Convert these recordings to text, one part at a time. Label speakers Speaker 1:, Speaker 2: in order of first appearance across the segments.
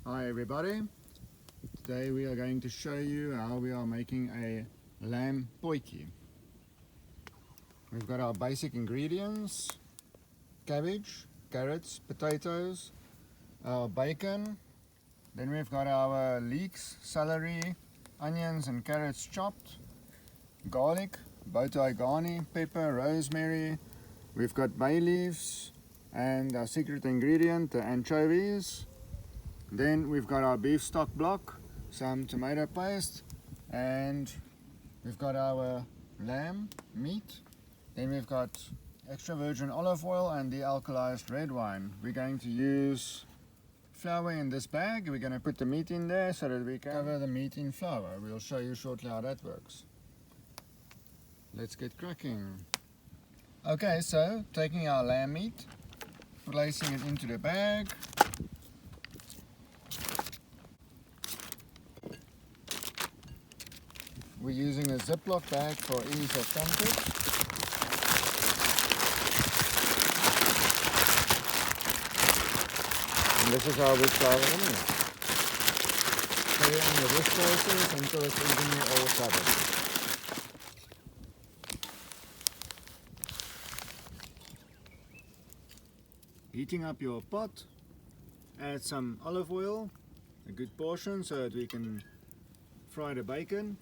Speaker 1: Hi everybody, today we are going to show you how we are making a lamb potjie. We've got our basic ingredients: cabbage, carrots, potatoes, our bacon, then we've got our leeks, celery, onions and carrots chopped, garlic, Potjie garni, pepper, rosemary, we've got bay leaves and our secret ingredient, the anchovies. Then we've got our beef stock block, some tomato paste, and we've got our lamb meat. Then we've got extra virgin olive oil and dealkalized red wine. We're going to use flour in this bag. We're going to put the meat in there so that we can cover the meat in flour. We'll show you shortly how that works. Let's get cracking. Okay, so taking our lamb meat, placing it into the bag. We're using a Ziploc bag for ease of comfort. And this is how we flour the meat. Carry on with this process until it's evenly all covered. Heating up your pot, add some olive oil, a good portion so that we can fry the bacon.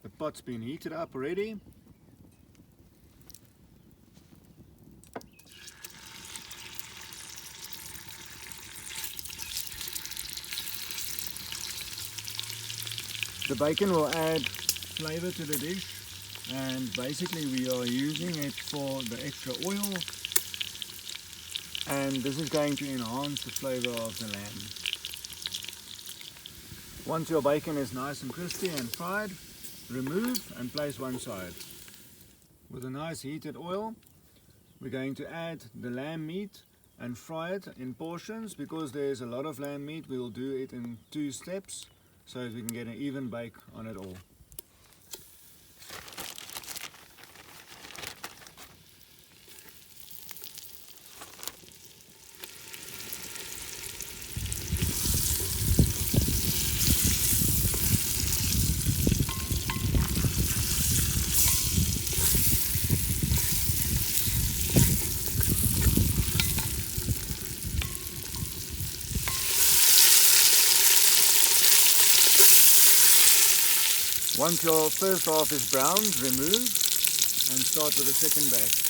Speaker 1: The pot's been heated up already. The bacon will add flavor to the dish, and basically we are using it for the extra oil, and this is going to enhance the flavor of the lamb. Once your bacon is nice and crispy and fried, remove and place one side. With a nice heated oil, we're going to add the lamb meat and fry it in portions. Because there's a lot of lamb meat, we will do it in 2 steps so that we can get an even bake on it all. Once your first half is browned, remove and start with the second batch.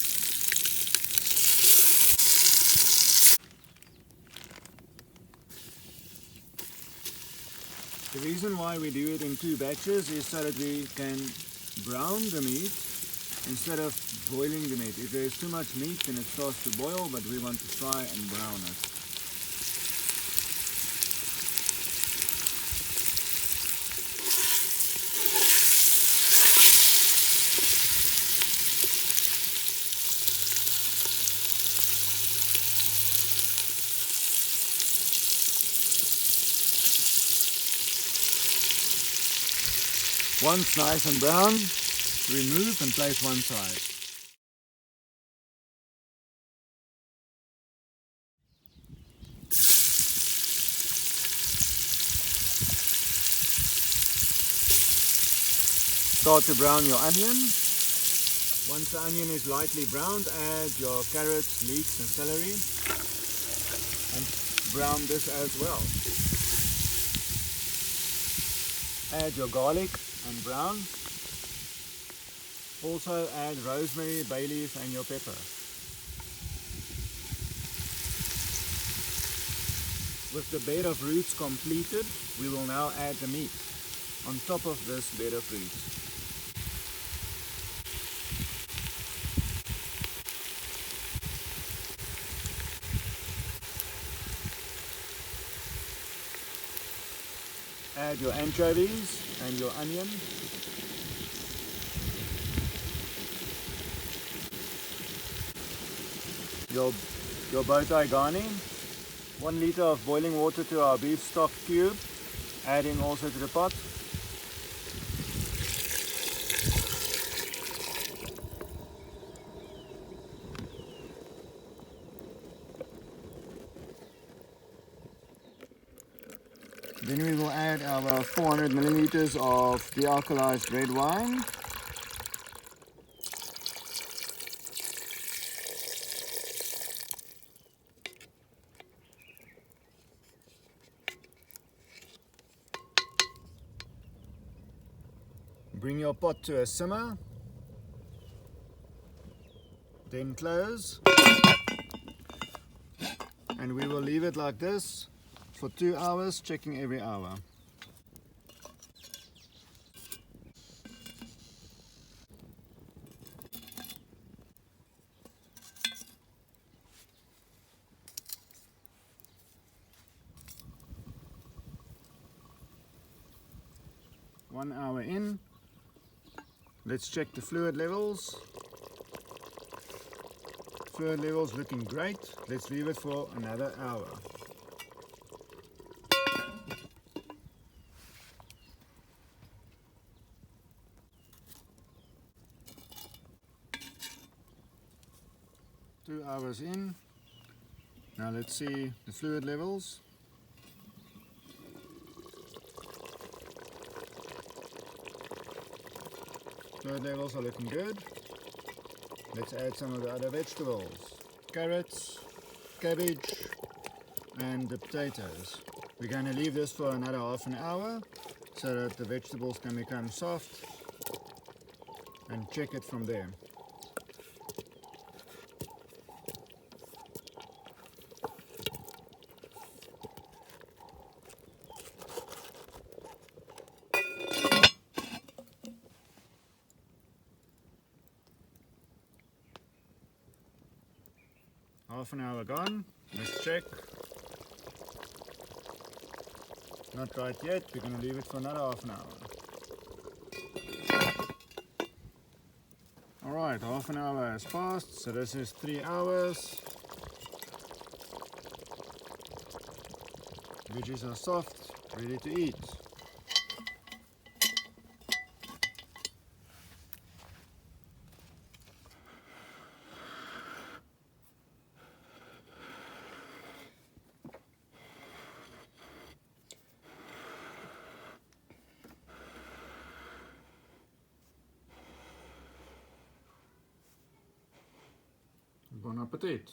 Speaker 1: The reason why we do it in 2 batches is so that we can brown the meat instead of boiling the meat. If there is too much meat, then it starts to boil, but we want to fry and brown it. Once nice and brown, remove and place one side. Start to brown your onion. Once the onion is lightly browned, add your carrots, leeks and celery and brown this as well. Add your garlic and brown. Also add rosemary, bay leaf and your pepper. With the bed of roots completed, we will now add the meat on top of this bed of roots. Add your anchovies and your onion. Your Potjie garni. 1 liter of boiling water to our beef stock cube, adding also to the pot. Then we will add our 400 milliliters of dealcoholized red wine. Bring your pot to a simmer, then close, and we will leave it like this for 2 hours, checking every hour. One hour in, let's check the fluid levels. Fluid levels looking great. Let's leave it for another hour. Two hours in. Now let's see the fluid levels. Fluid levels are looking good. Let's add some of the other vegetables. Carrots, cabbage, and the potatoes. We're going to leave this for another half an hour so that the vegetables can become soft, and check it from there. Half an hour gone. Let's check. Not right yet. We're going to leave it for another half an hour. Alright, half an hour has passed, so this is 3 hours. Veggies are soft, ready to eat. Bon appetit!